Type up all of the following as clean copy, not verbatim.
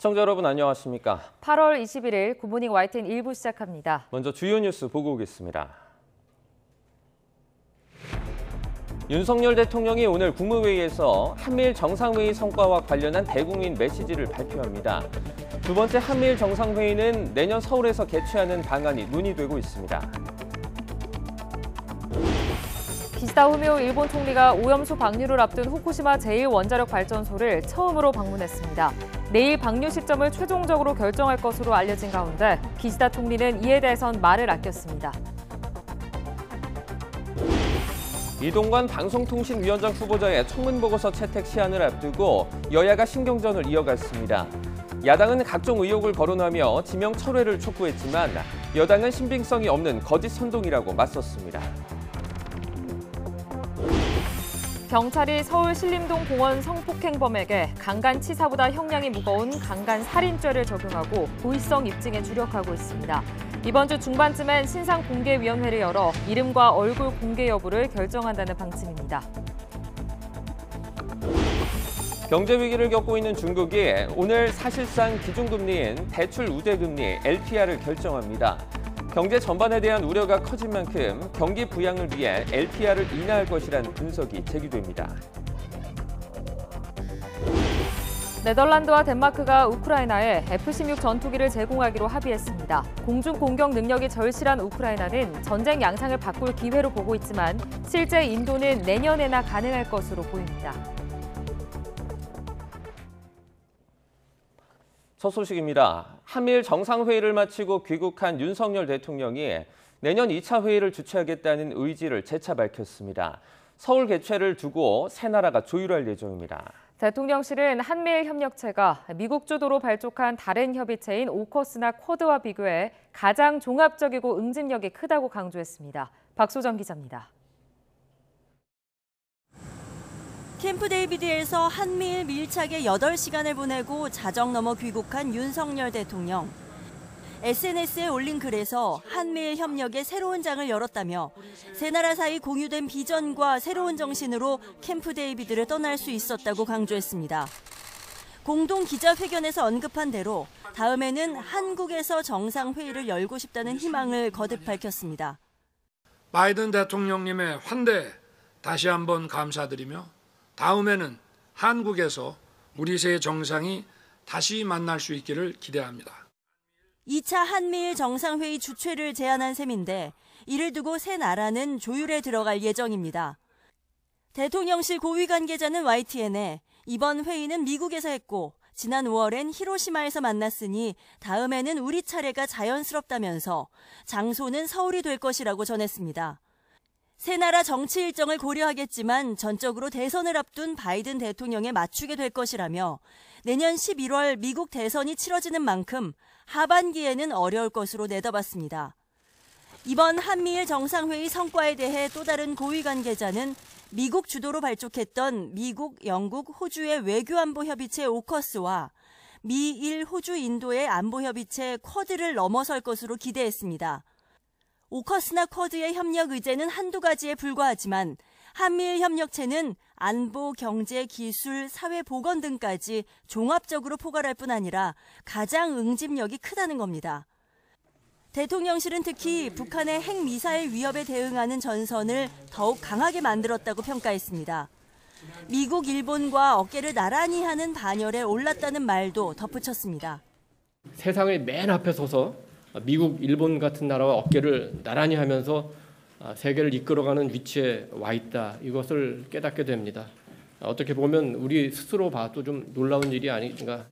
시청자 여러분 안녕하십니까? 8월 21일 굿모닝 YTN 1부 시작합니다. 먼저 주요 뉴스 보고 오겠습니다. 윤석열 대통령이 오늘 국무회의에서 한미일 정상회의 성과와 관련한 대국민 메시지를 발표합니다. 두 번째 한미일 정상회의는 내년 서울에서 개최하는 방안이 논의되고 있습니다. 기시다 후미오 일본 총리가 오염수 방류를 앞둔 후쿠시마 제1원자력 발전소를 처음으로 방문했습니다. 내일 방류 시점을 최종적으로 결정할 것으로 알려진 가운데 기시다 총리는 이에 대해선 말을 아꼈습니다. 이동관 방송통신위원장 후보자의 청문보고서 채택 시한을 앞두고 여야가 신경전을 이어갔습니다. 야당은 각종 의혹을 거론하며 지명 철회를 촉구했지만 여당은 신빙성이 없는 거짓 선동이라고 맞섰습니다. 경찰이 서울 신림동 공원 성폭행범에게 강간치사보다 형량이 무거운 강간살인죄를 적용하고 고의성 입증에 주력하고 있습니다. 이번 주 중반쯤엔 신상공개위원회를 열어 이름과 얼굴 공개 여부를 결정한다는 방침입니다. 경제 위기를 겪고 있는 중국이 오늘 사실상 기준금리인 대출 우대금리 LPR을 결정합니다. 경제 전반에 대한 우려가 커진 만큼 경기 부양을 위해 LPR을 인하할 것이라는 분석이 제기됩니다. 네덜란드와 덴마크가 우크라이나에 F-16 전투기를 제공하기로 합의했습니다. 공중 공격 능력이 절실한 우크라이나는 전쟁 양상을 바꿀 기회로 보고 있지만 실제 인도는 내년에나 가능할 것으로 보입니다. 첫 소식입니다. 한미일 정상회의를 마치고 귀국한 윤석열 대통령이 내년 2차 회의를 주최하겠다는 의지를 재차 밝혔습니다. 서울 개최를 두고 세 나라가 조율할 예정입니다. 대통령실은 한미일 협력체가 미국 주도로 발족한 다른 협의체인 오커스나 쿼드와 비교해 가장 종합적이고 응집력이 크다고 강조했습니다. 박소정 기자입니다. 캠프 데이비드에서 한미일 밀착에 8시간을 보내고 자정 넘어 귀국한 윤석열 대통령. SNS에 올린 글에서 한미일 협력의 새로운 장을 열었다며 세 나라 사이 공유된 비전과 새로운 정신으로 캠프 데이비드를 떠날 수 있었다고 강조했습니다. 공동 기자회견에서 언급한 대로 다음에는 한국에서 정상회의를 열고 싶다는 희망을 거듭 밝혔습니다. 바이든 대통령님의 환대 다시 한번 감사드리며 다음에는 한국에서 우리 세 정상이 다시 만날 수 있기를 기대합니다. 2차 한미일 정상회의 주최를 제안한 셈인데 이를 두고 세 나라는 조율에 들어갈 예정입니다. 대통령실 고위 관계자는 YTN에 이번 회의는 미국에서 했고 지난 5월엔 히로시마에서 만났으니 다음에는 우리 차례가 자연스럽다면서 장소는 서울이 될 것이라고 전했습니다. 세 나라 정치 일정을 고려하겠지만 전적으로 대선을 앞둔 바이든 대통령에 맞추게 될 것이라며 내년 11월 미국 대선이 치러지는 만큼 하반기에는 어려울 것으로 내다봤습니다. 이번 한미일 정상회의 성과에 대해 또 다른 고위 관계자는 미국 주도로 발족했던 미국, 영국, 호주의 외교안보협의체 오커스와 미일, 호주, 인도의 안보협의체 쿼드를 넘어설 것으로 기대했습니다. 오커스나 쿼드의 협력 의제는 한두 가지에 불과하지만 한미일 협력체는 안보, 경제, 기술, 사회 보건 등까지 종합적으로 포괄할 뿐 아니라 가장 응집력이 크다는 겁니다. 대통령실은 특히 북한의 핵미사일 위협에 대응하는 전선을 더욱 강하게 만들었다고 평가했습니다. 미국, 일본과 어깨를 나란히 하는 반열에 올랐다는 말도 덧붙였습니다. 세상의 맨 앞에 서서 미국, 일본 같은 나라와 어깨를 나란히 하면서 세계를 이끌어가는 위치에 와 있다. 이것을 깨닫게 됩니다. 어떻게 보면 우리 스스로 봐도 좀 놀라운 일이 아닌가.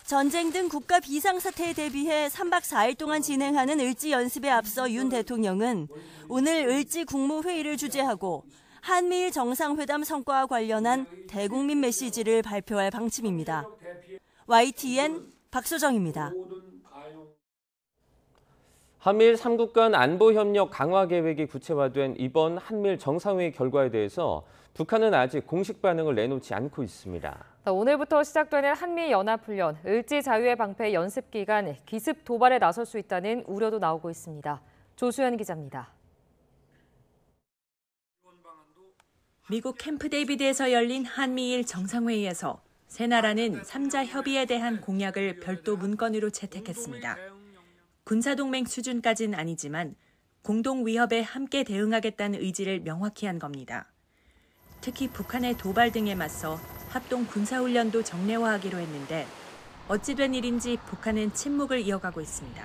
전쟁 등 국가 비상사태에 대비해 3박 4일 동안 진행하는 을지 연습에 앞서 윤 대통령은 오늘 을지 국무회의를 주재하고 한미일 정상회담 성과와 관련한 대국민 메시지를 발표할 방침입니다. YTN 박소정입니다. 한미일 3국 간 안보협력 강화 계획이 구체화된 이번 한미일 정상회의 결과에 대해서 북한은 아직 공식 반응을 내놓지 않고 있습니다. 오늘부터 시작되는 한미연합훈련, 을지 자유의 방패 연습 기간 기습 도발에 나설 수 있다는 우려도 나오고 있습니다. 조수연 기자입니다. 미국 캠프 데이비드에서 열린 한미일 정상회의에서 세 나라는 3자 협의에 대한 공약을 별도 문건으로 채택했습니다. 군사동맹 수준까지는 아니지만 공동 위협에 함께 대응하겠다는 의지를 명확히 한 겁니다. 특히 북한의 도발 등에 맞서 합동 군사훈련도 정례화하기로 했는데 어찌된 일인지 북한은 침묵을 이어가고 있습니다.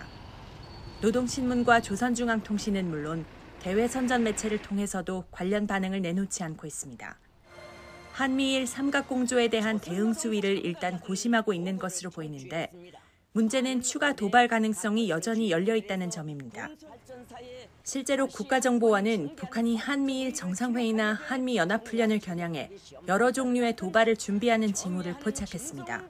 노동신문과 조선중앙통신은 물론 대외 선전 매체를 통해서도 관련 반응을 내놓지 않고 있습니다. 한미일 삼각공조에 대한 대응 수위를 일단 고심하고 있는 것으로 보이는데 문제는 추가 도발 가능성이 여전히 열려 있다는 점입니다. 실제로 국가정보원은 북한이 한미일 정상회의나 한미연합훈련을 겨냥해 여러 종류의 도발을 준비하는 징후를 포착했습니다.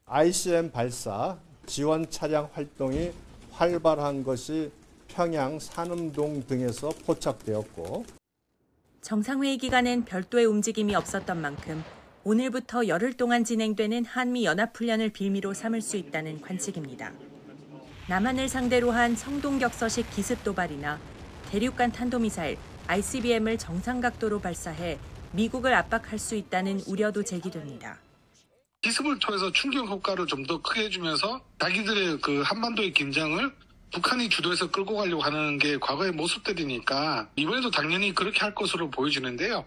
ICM 발사 지원 차량 활동이 활발한 것이 평양 산음동 등에서 포착되었고 정상회의 기간엔 별도의 움직임이 없었던 만큼 오늘부터 열흘 동안 진행되는 한미연합훈련을 빌미로 삼을 수 있다는 관측입니다. 남한을 상대로 한 성동격서식 기습 도발이나 대륙간 탄도미사일 ICBM을 정상각도로 발사해 미국을 압박할 수 있다는 우려도 제기됩니다. 기습을 통해서 충격 효과를 좀 더 크게 해주면서 자기들의 그 한반도의 긴장을 북한이 주도해서 끌고 가려고 하는 게 과거의 모습들이니까 이번에도 당연히 그렇게 할 것으로 보여지는데요.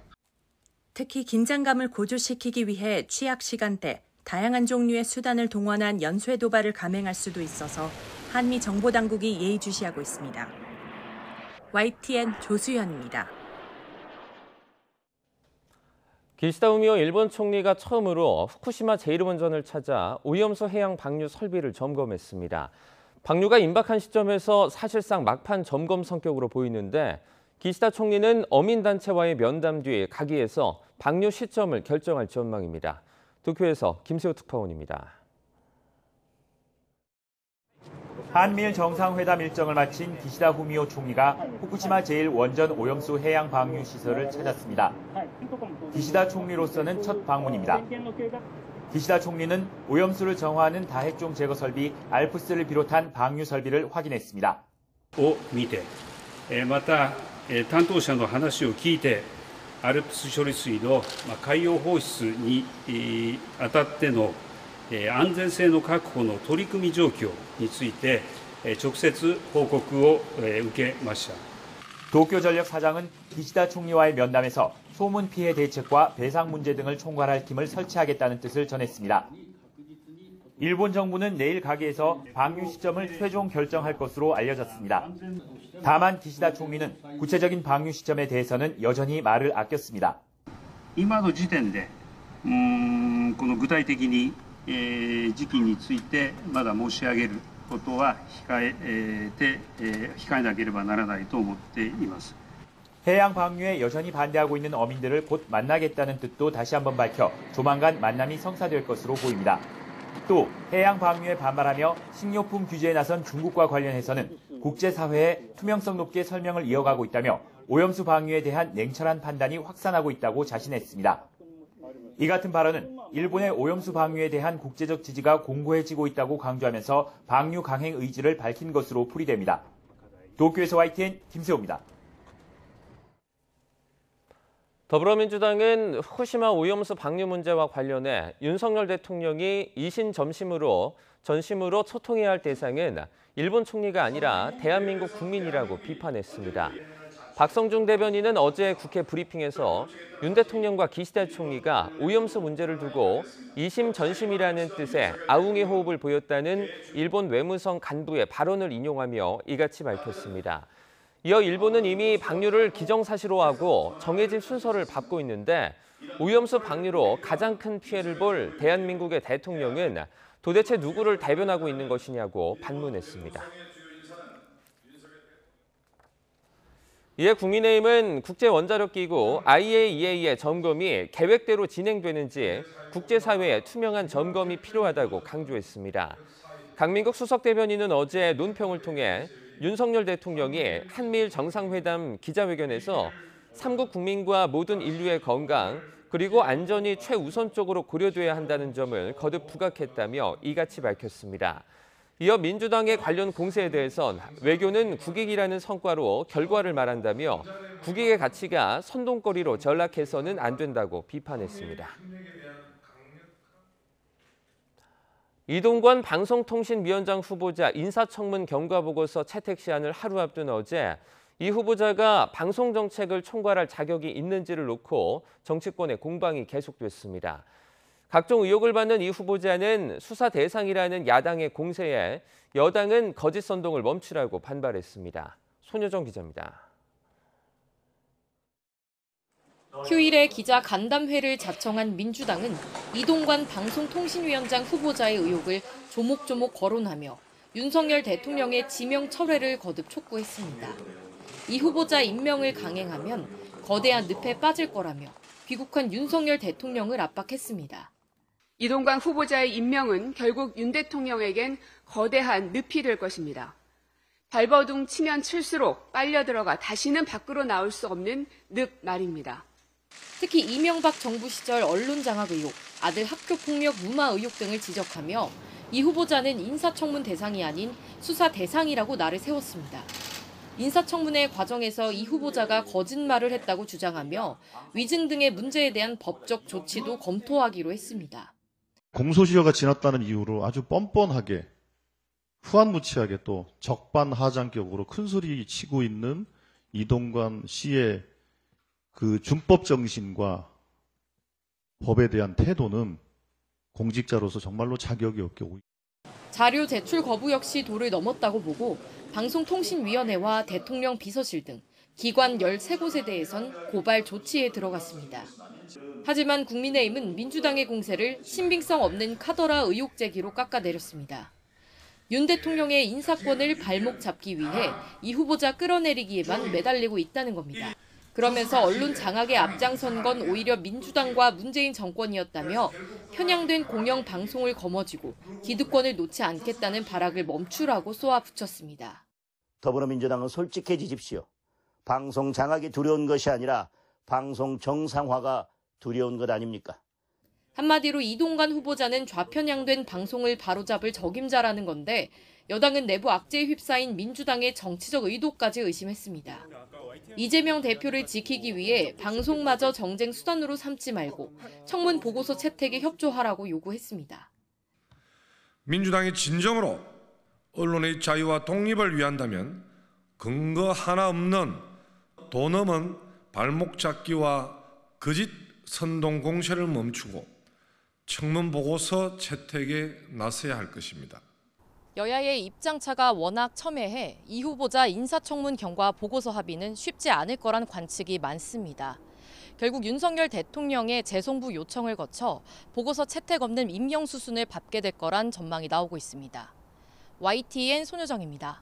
특히 긴장감을 고조시키기 위해 취약 시간대, 다양한 종류의 수단을 동원한 연쇄 도발을 감행할 수도 있어서 한미 정보당국이 예의주시하고 있습니다. YTN 조수연입니다. 기시다 후미오 일본 총리가 처음으로 후쿠시마 제1원전을 찾아 오염수 해양 방류 설비를 점검했습니다. 방류가 임박한 시점에서 사실상 막판 점검 성격으로 보이는데 기시다 총리는 어민단체와의 면담 뒤 가기에서 방류 시점을 결정할 전망입니다. 도쿄에서 김세호 특파원입니다. 한미일 정상회담 일정을 마친 기시다 후미오 총리가 후쿠시마 제1원전 오염수 해양 방류 시설을 찾았습니다. 기시다 총리로서는 첫 방문입니다. 기시다 총리는 오염수를 정화하는 다핵종 제거 설비 알프스를 비롯한 방류 설비를 확인했습니다. を見て、また担当者の話を聞いて、アルプス処理水の海洋放出にあたっての安全性の確保の取り組み状況について直接報告を受けました。 도쿄전력 사장은 기시다 총리와의 면담에서 소문 피해 대책과 배상 문제 등을 총괄할 팀을 설치하겠다는 뜻을 전했습니다. 일본 정부는 내일 가게에서 방류 시점을 최종 결정할 것으로 알려졌습니다. 다만 기시다 총리는 구체적인 방류 시점에 대해서는 여전히 말을 아꼈습니다. 今の時点でこの具体的に時期についてまだ申し上げることは控えなければならないと思っています。 해양 방류에 여전히 반대하고 있는 어민들을 곧 만나겠다는 뜻도 다시 한번 밝혀 조만간 만남이 성사될 것으로 보입니다. 또 해양 방류에 반발하며 식료품 규제에 나선 중국과 관련해서는 국제사회에 투명성 높게 설명을 이어가고 있다며 오염수 방류에 대한 냉철한 판단이 확산하고 있다고 자신했습니다. 이 같은 발언은 일본의 오염수 방류에 대한 국제적 지지가 공고해지고 있다고 강조하면서 방류 강행 의지를 밝힌 것으로 풀이됩니다. 도쿄에서 YTN 김세호입니다. 더불어민주당은 후쿠시마 오염수 방류 문제와 관련해 윤석열 대통령이 이신 전심으로 소통해야 할 대상은 일본 총리가 아니라 대한민국 국민이라고 비판했습니다. 박성중 대변인은 어제 국회 브리핑에서 윤 대통령과 기시다 총리가 오염수 문제를 두고 이심전심이라는 뜻의 아웅의 호흡을 보였다는 일본 외무성 간부의 발언을 인용하며 이같이 밝혔습니다. 이어 일본은 이미 방류를 기정사실화하고 정해진 순서를 밟고 있는데 오염수 방류로 가장 큰 피해를 볼 대한민국의 대통령은 도대체 누구를 대변하고 있는 것이냐고 반문했습니다. 이에 국민의힘은 국제원자력기구 IAEA의 점검이 계획대로 진행되는지 국제사회의 투명한 점검이 필요하다고 강조했습니다. 강민국 수석대변인은 어제 논평을 통해 윤석열 대통령이 한미일 정상회담 기자회견에서 3국 국민과 모든 인류의 건강 그리고 안전이 최우선적으로 고려돼야 한다는 점을 거듭 부각했다며 이같이 밝혔습니다. 이어 민주당의 관련 공세에 대해선 외교는 국익이라는 성과로 결과를 말한다며 국익의 가치가 선동거리로 전락해서는 안 된다고 비판했습니다. 이동관 방송통신위원장 후보자 인사청문 경과보고서 채택 시한을 하루 앞둔 어제 이 후보자가 방송정책을 총괄할 자격이 있는지를 놓고 정치권의 공방이 계속됐습니다. 각종 의혹을 받는 이 후보자는 수사 대상이라는 야당의 공세에 여당은 거짓 선동을 멈추라고 반발했습니다. 손효정 기자입니다. 휴일에 기자 간담회를 자청한 민주당은 이동관 방송통신위원장 후보자의 의혹을 조목조목 거론하며 윤석열 대통령의 지명 철회를 거듭 촉구했습니다. 이 후보자 임명을 강행하면 거대한 늪에 빠질 거라며 귀국한 윤석열 대통령을 압박했습니다. 이동관 후보자의 임명은 결국 윤 대통령에겐 거대한 늪이 될 것입니다. 발버둥 치면 칠수록 빨려 들어가 다시는 밖으로 나올 수 없는 늪 말입니다. 특히 이명박 정부 시절 언론 장악 의혹, 아들 학교 폭력 무마 의혹 등을 지적하며 이 후보자는 인사청문 대상이 아닌 수사 대상이라고 날을 세웠습니다. 인사청문회 과정에서 이 후보자가 거짓말을 했다고 주장하며 위증 등의 문제에 대한 법적 조치도 검토하기로 했습니다. 공소시효가 지났다는 이유로 아주 뻔뻔하게 후한무치하게 또 적반하장격으로 큰소리 치고 있는 이동관 씨의 그 준법 정신과 법에 대한 태도는 공직자로서 정말로 자격이 없게 오고 자료 제출 거부 역시 도를 넘었다고 보고 방송통신위원회와 대통령 비서실 등 기관 13곳에 대해선 고발 조치에 들어갔습니다. 하지만 국민의힘은 민주당의 공세를 신빙성 없는 카더라 의혹 제기로 깎아내렸습니다. 윤 대통령의 인사권을 발목 잡기 위해 이 후보자 끌어내리기에만 매달리고 있다는 겁니다. 그러면서 언론 장악에 앞장선 건 오히려 민주당과 문재인 정권이었다며 편향된 공영 방송을 거머쥐고 기득권을 놓지 않겠다는 발악을 멈추라고 쏘아붙였습니다. 더불어민주당은 솔직해지십시오. 방송 장악이 두려운 것이 아니라 방송 정상화가 두려운 것 아닙니까? 한마디로 이동관 후보자는 좌편향된 방송을 바로잡을 적임자라는 건데 여당은 내부 악재에 휩싸인 민주당의 정치적 의도까지 의심했습니다. 이재명 대표를 지키기 위해 방송마저 정쟁 수단으로 삼지 말고 청문 보고서 채택에 협조하라고 요구했습니다. 민주당이 진정으로 언론의 자유와 독립을 위한다면 근거 하나 없는 도 넘은 발목 잡기와 거짓 선동 공세를 멈추고 청문 보고서 채택에 나서야 할 것입니다. 여야의 입장차가 워낙 첨예해 이 후보자 인사청문 경과 보고서 합의는 쉽지 않을 거란 관측이 많습니다. 결국 윤석열 대통령의 재송부 요청을 거쳐 보고서 채택 없는 임명 수순을 밟게 될 거란 전망이 나오고 있습니다. YTN 손효정입니다.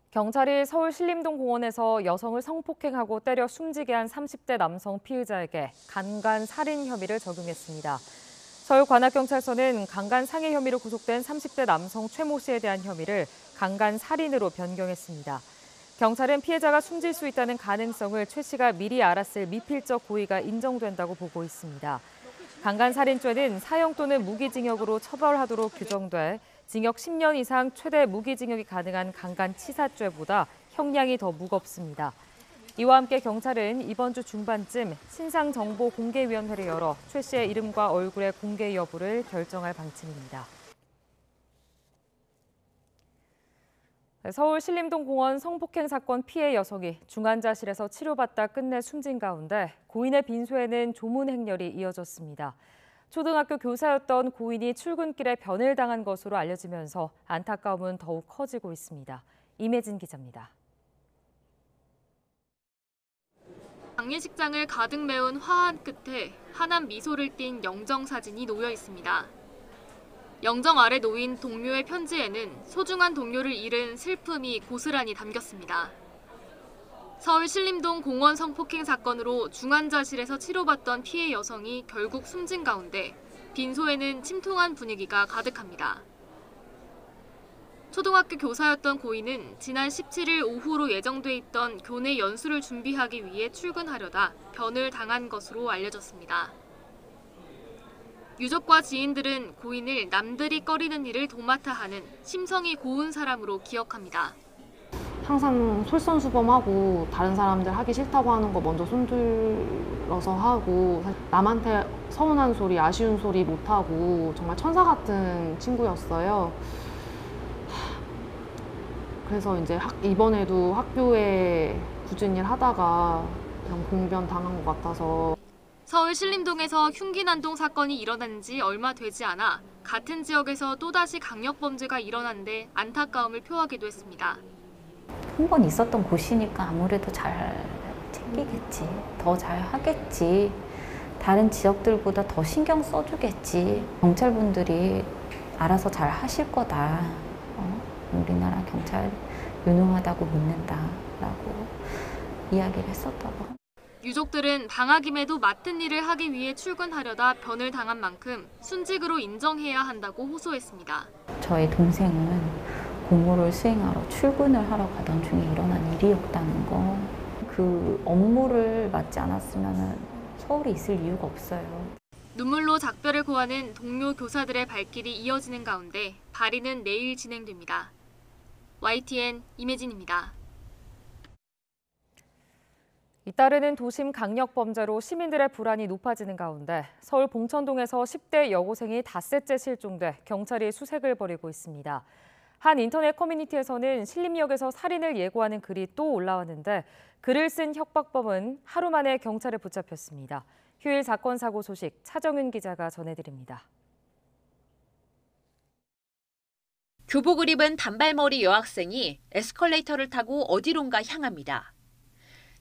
경찰이 서울 신림동 공원에서 여성을 성폭행하고 때려 숨지게 한 30대 남성 피의자에게 강간 살인 혐의를 적용했습니다. 서울관악경찰서는 강간 상해 혐의로 구속된 30대 남성 최모 씨에 대한 혐의를 강간 살인으로 변경했습니다. 경찰은 피해자가 숨질 수 있다는 가능성을 최 씨가 미리 알았을 미필적 고의가 인정된다고 보고 있습니다. 강간 살인죄는 사형 또는 무기징역으로 처벌하도록 규정돼 징역 10년 이상 최대 무기징역이 가능한 강간치사죄보다 형량이 더 무겁습니다. 이와 함께 경찰은 이번 주 중반쯤 신상정보공개위원회를 열어 최 씨의 이름과 얼굴의 공개 여부를 결정할 방침입니다. 서울 신림동 공원 성폭행 사건 피해 여성이 중환자실에서 치료받다 끝내 숨진 가운데 고인의 빈소에는 조문 행렬이 이어졌습니다. 초등학교 교사였던 고인이 출근길에 변을 당한 것으로 알려지면서 안타까움은 더욱 커지고 있습니다. 임혜진 기자입니다. 장례식장을 가득 메운 화한 끝에 환한 미소를 띤 영정 사진이 놓여 있습니다. 영정 아래 놓인 동료의 편지에는 소중한 동료를 잃은 슬픔이 고스란히 담겼습니다. 서울 신림동 공원 성폭행 사건으로 중환자실에서 치료받던 피해 여성이 결국 숨진 가운데 빈소에는 침통한 분위기가 가득합니다. 초등학교 교사였던 고인은 지난 17일 오후로 예정돼 있던 교내 연수를 준비하기 위해 출근하려다 변을 당한 것으로 알려졌습니다. 유족과 지인들은 고인을 남들이 꺼리는 일을 도맡아 하는 심성이 고운 사람으로 기억합니다. 항상 솔선수범하고 다른 사람들 하기 싫다고 하는 거 먼저 손들어서 하고 남한테 서운한 소리, 아쉬운 소리 못하고 정말 천사 같은 친구였어요. 그래서 이제 이번에도 학교에 굳은 일 하다가 그냥 봉변 당한 것 같아서. 서울 신림동에서 흉기 난동 사건이 일어난 지 얼마 되지 않아 같은 지역에서 또다시 강력범죄가 일어난 데 안타까움을 표하기도 했습니다. 한 번 있었던 곳이니까 아무래도 잘 챙기겠지. 더 잘 하겠지. 다른 지역들보다 더 신경 써주겠지. 경찰분들이 알아서 잘 하실 거다. 우리나라 경찰 유능하다고 믿는다라고 이야기를 했었다고. 유족들은 방학임에도 맡은 일을 하기 위해 출근하려다 변을 당한 만큼 순직으로 인정해야 한다고 호소했습니다. 저희 동생은 공무를 수행하러 출근을 하러 가던 중에 일어난 일이었다는 거. 그 업무를 맡지 않았으면 서울에 있을 이유가 없어요. 눈물로 작별을 고하는 동료 교사들의 발길이 이어지는 가운데 발의는 내일 진행됩니다. YTN 임혜진입니다. 잇따르는 도심 강력범죄로 시민들의 불안이 높아지는 가운데 서울 봉천동에서 10대 여고생이 닷새째 실종돼 경찰이 수색을 벌이고 있습니다. 한 인터넷 커뮤니티에서는 신림역에서 살인을 예고하는 글이 또 올라왔는데 글을 쓴 협박범은 하루 만에 경찰에 붙잡혔습니다. 휴일 사건 사고 소식 차정윤 기자가 전해드립니다. 교복을 입은 단발머리 여학생이 에스컬레이터를 타고 어디론가 향합니다.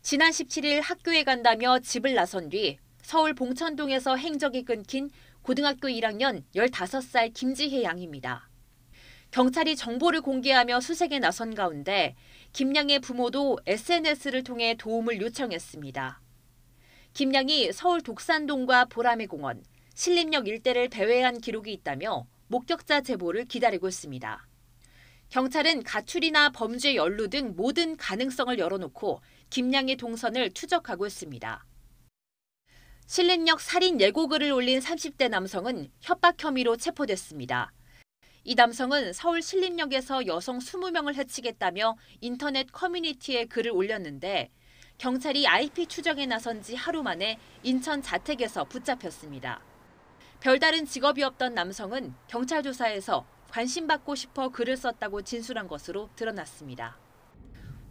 지난 17일 학교에 간다며 집을 나선 뒤 서울 봉천동에서 행적이 끊긴 고등학교 1학년 15살 김지혜 양입니다. 경찰이 정보를 공개하며 수색에 나선 가운데 김양의 부모도 SNS를 통해 도움을 요청했습니다. 김양이 서울 독산동과 보라매공원, 신림역 일대를 배회한 기록이 있다며 목격자 제보를 기다리고 있습니다. 경찰은 가출이나 범죄 연루 등 모든 가능성을 열어놓고 김양의 동선을 추적하고 있습니다. 신림역 살인 예고글을 올린 30대 남성은 협박 혐의로 체포됐습니다. 이 남성은 서울 신림역에서 여성 20명을 해치겠다며 인터넷 커뮤니티에 글을 올렸는데 경찰이 IP 추적에 나선 지 하루 만에 인천 자택에서 붙잡혔습니다. 별다른 직업이 없던 남성은 경찰 조사에서 관심받고 싶어 글을 썼다고 진술한 것으로 드러났습니다.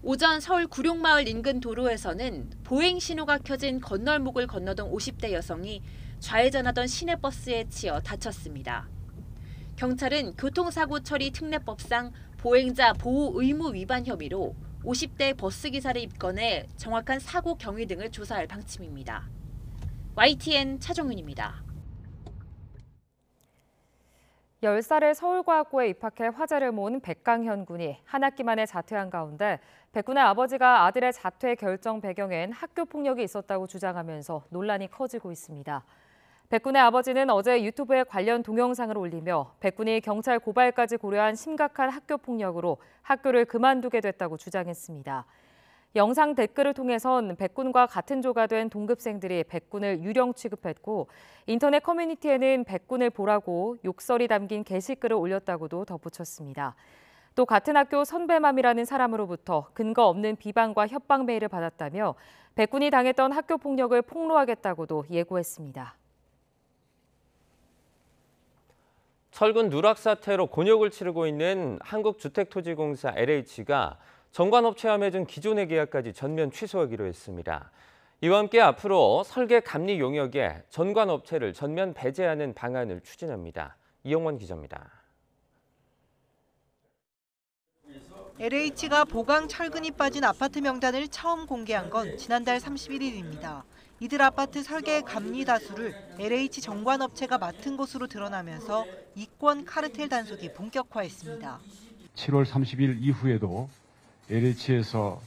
오전 서울 구룡마을 인근 도로에서는 보행 신호가 켜진 건널목을 건너던 50대 여성이 좌회전하던 시내버스에 치여 다쳤습니다. 경찰은 교통사고 처리 특례법상 보행자 보호 의무 위반 혐의로 50대 버스기사를 입건해 정확한 사고 경위 등을 조사할 방침입니다. YTN 차정윤입니다. 10살에 서울과학고에 입학해 화제를 모은 백강현 군이 한 학기 만에 자퇴한 가운데 백 군의 아버지가 아들의 자퇴 결정 배경엔 학교 폭력이 있었다고 주장하면서 논란이 커지고 있습니다. 백 군의 아버지는 어제 유튜브에 관련 동영상을 올리며 백 군이 경찰 고발까지 고려한 심각한 학교 폭력으로 학교를 그만두게 됐다고 주장했습니다. 영상 댓글을 통해선 백군과 같은 조가 된 동급생들이 백군을 유령 취급했고 인터넷 커뮤니티에는 백군을 보라고 욕설이 담긴 게시글을 올렸다고도 덧붙였습니다. 또 같은 학교 선배맘이라는 사람으로부터 근거 없는 비방과 협박 메일을 받았다며 백군이 당했던 학교 폭력을 폭로하겠다고도 예고했습니다. 철근 누락 사태로 곤욕을 치르고 있는 한국주택토지공사 LH가 정관업체와 맺은 기존의 계약까지 전면 취소하기로 했습니다. 이와 함께 앞으로 설계 감리 용역에 전관업체를 전면 배제하는 방안을 추진합니다. 이영원 기자입니다. LH가 보강 철근이 빠진 아파트 명단을 처음 공개한 건 지난달 31일입니다. 이들 아파트 설계 감리 다수를 LH 정관업체가 맡은 것으로 드러나면서 이권 카르텔 단속이 본격화했습니다. 7월 30일 이후에도 LH에서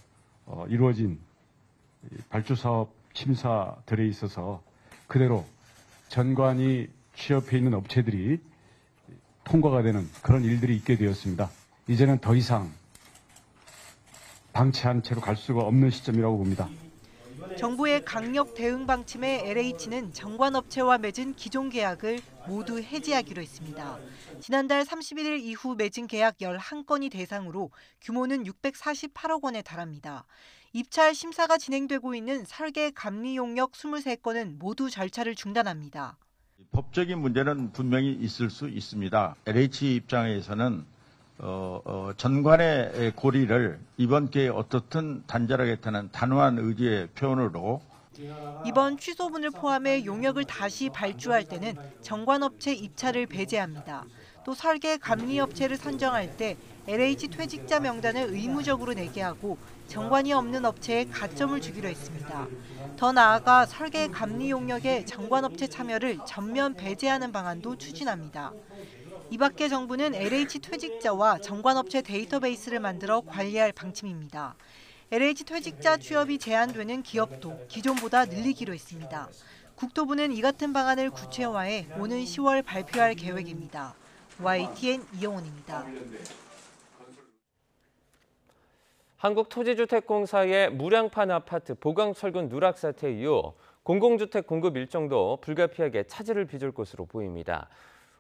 이루어진 발주사업 심사들에 있어서 그대로 전관이 취업해 있는 업체들이 통과가 되는 그런 일들이 있게 되었습니다. 이제는 더 이상 방치한 채로 갈 수가 없는 시점이라고 봅니다. 정부의 강력 대응 방침에 LH는 정관업체와 맺은 기존 계약을 모두 해지하기로 했습니다. 지난달 31일 이후 맺은 계약 11건이 대상으로 규모는 648억 원에 달합니다. 입찰 심사가 진행되고 있는 설계 감리 용역 23건은 모두 절차를 중단합니다. 법적인 문제는 분명히 있을 수 있습니다. LH 입장에서는 전관의 고리를 이번 기회에 어떻든 단절하겠다는 단호한 의지의 표현으로 이번 취소분을 포함해 용역을 다시 발주할 때는 정관업체 입찰을 배제합니다. 또 설계 감리업체를 선정할 때 LH 퇴직자 명단을 의무적으로 내게 하고 정관이 없는 업체에 가점을 주기로 했습니다. 더 나아가 설계 감리 용역에 정관업체 참여를 전면 배제하는 방안도 추진합니다. 이 밖에 정부는 LH 퇴직자와 정관업체 데이터베이스를 만들어 관리할 방침입니다. LH 퇴직자 취업이 제한되는 기업도 기존보다 늘리기로 했습니다. 국토부는 이 같은 방안을 구체화해 오는 10월 발표할 계획입니다. YTN 이영훈입니다. 한국토지주택공사의 무량판 아파트 보강 철근 누락 사태 이후 공공주택 공급 일정도 불가피하게 차질을 빚을 것으로 보입니다.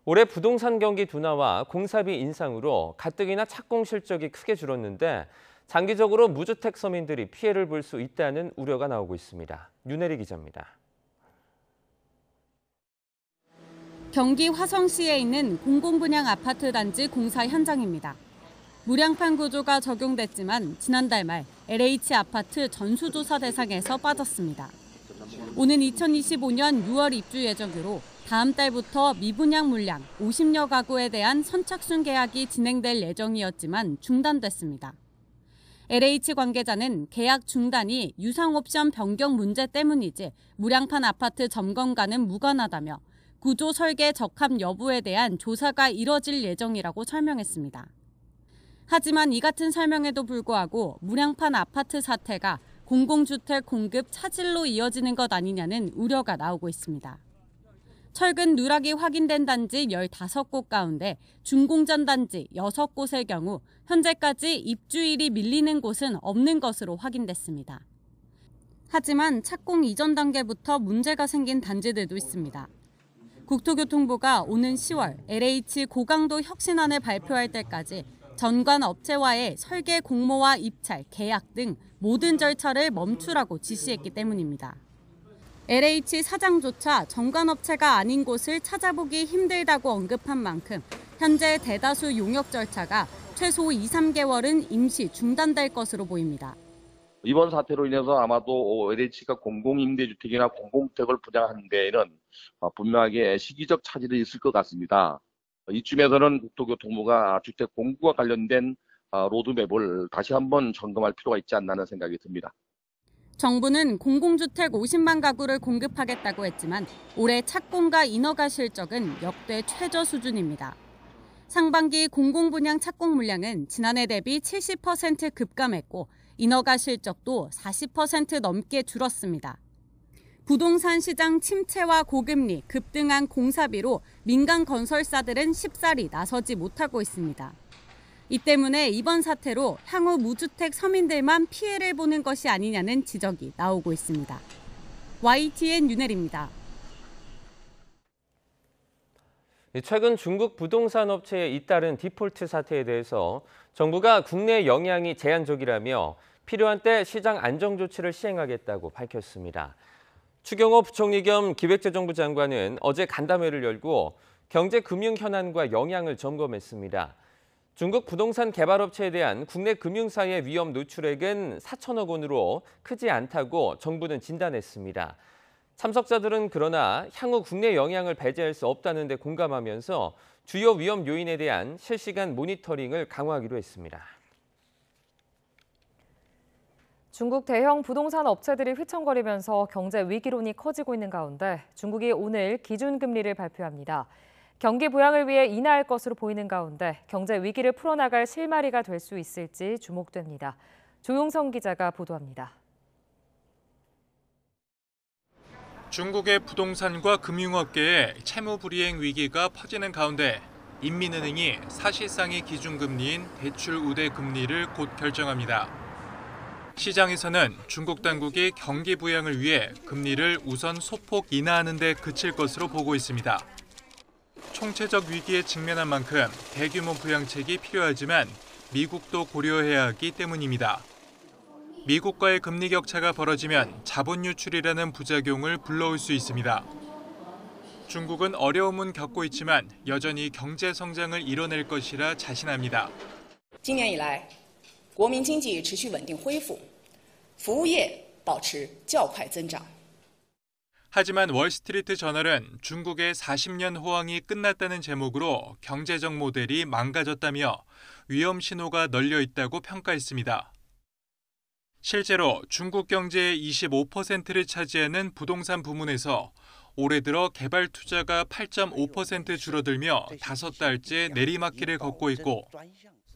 올해 부동산 경기 둔화와 공사비 인상으로 가뜩이나 착공 실적이 크게 줄었는데 장기적으로 무주택 서민들이 피해를 볼 수 있다는 우려가 나오고 있습니다. 윤혜리 기자입니다. 경기 화성시에 있는 공공분양 아파트 단지 공사 현장입니다. 무량판 구조가 적용됐지만 지난달 말 LH 아파트 전수조사 대상에서 빠졌습니다. 오는 2025년 6월 입주 예정으로 다음 달부터 미분양 물량 50여 가구에 대한 선착순 계약이 진행될 예정이었지만 중단됐습니다. LH 관계자는 계약 중단이 유상 옵션 변경 문제 때문이지 무량판 아파트 점검과는 무관하다며 구조 설계 적합 여부에 대한 조사가 이뤄질 예정이라고 설명했습니다. 하지만 이 같은 설명에도 불구하고 무량판 아파트 사태가 공공주택 공급 차질로 이어지는 것 아니냐는 우려가 나오고 있습니다. 철근 누락이 확인된 단지 15곳 가운데 준공전 단지 6곳의 경우 현재까지 입주일이 밀리는 곳은 없는 것으로 확인됐습니다. 하지만 착공 이전 단계부터 문제가 생긴 단지들도 있습니다. 국토교통부가 오는 10월 LH 고강도 혁신안을 발표할 때까지 전관 업체와의 설계 공모와 입찰, 계약 등 모든 절차를 멈추라고 지시했기 때문입니다. LH 사장조차 전관업체가 아닌 곳을 찾아보기 힘들다고 언급한 만큼 현재 대다수 용역 절차가 최소 2, 3개월은 임시 중단될 것으로 보입니다. 이번 사태로 인해서 아마도 LH가 공공임대주택이나 공공주택을 분양하는 데에는 분명하게 시기적 차질이 있을 것 같습니다. 이쯤에서는 국토교통부가 주택 공급과 관련된 로드맵을 다시 한번 점검할 필요가 있지 않나는 생각이 듭니다. 정부는 공공주택 50만 가구를 공급하겠다고 했지만 올해 착공과 인허가 실적은 역대 최저 수준입니다. 상반기 공공분양 착공 물량은 지난해 대비 70% 급감했고 인허가 실적도 40% 넘게 줄었습니다. 부동산 시장 침체와 고금리, 급등한 공사비로 민간 건설사들은 쉽사리 나서지 못하고 있습니다. 이 때문에 이번 사태로 향후 무주택 서민들만 피해를 보는 것이 아니냐는 지적이 나오고 있습니다. YTN 윤혜리입니다. 최근 중국 부동산 업체에 잇따른 디폴트 사태에 대해서 정부가 국내 영향이 제한적이라며 필요한 때 시장 안정 조치를 시행하겠다고 밝혔습니다. 추경호 부총리 겸 기획재정부 장관은 어제 간담회를 열고 경제금융 현안과 영향을 점검했습니다. 중국 부동산 개발업체에 대한 국내 금융사의 위험 노출액은 4천억 원으로 크지 않다고 정부는 진단했습니다. 참석자들은 그러나 향후 국내 영향을 배제할 수 없다는 데 공감하면서 주요 위험 요인에 대한 실시간 모니터링을 강화하기로 했습니다. 중국 대형 부동산 업체들이 휘청거리면서 경제 위기론이 커지고 있는 가운데 중국이 오늘 기준금리를 발표합니다. 경기 부양을 위해 인하할 것으로 보이는 가운데 경제 위기를 풀어나갈 실마리가 될 수 있을지 주목됩니다. 조용성 기자가 보도합니다. 중국의 부동산과 금융업계에 채무 불이행 위기가 퍼지는 가운데 인민은행이 사실상의 기준금리인 대출 우대 금리를 곧 결정합니다. 시장에서는 중국 당국이 경기 부양을 위해 금리를 우선 소폭 인하하는 데 그칠 것으로 보고 있습니다. 총체적 위기에 직면한 만큼 대규모 부양책이 필요하지만 미국도 고려해야 하기 때문입니다. 미국과의 금리 격차가 벌어지면 자본 유출이라는 부작용을 불러올 수 있습니다. 중국은 어려움은 겪고 있지만 여전히 경제 성장을 이뤄낼 것이라 자신합니다. 今年以来国民经济持续稳定恢复服务业保持较快增长 하지만 월스트리트 저널은 중국의 40년 호황이 끝났다는 제목으로 경제적 모델이 망가졌다며 위험 신호가 널려 있다고 평가했습니다. 실제로 중국 경제의 25%를 차지하는 부동산 부문에서 올해 들어 개발 투자가 8.5% 줄어들며 5달째 내리막길을 걷고 있고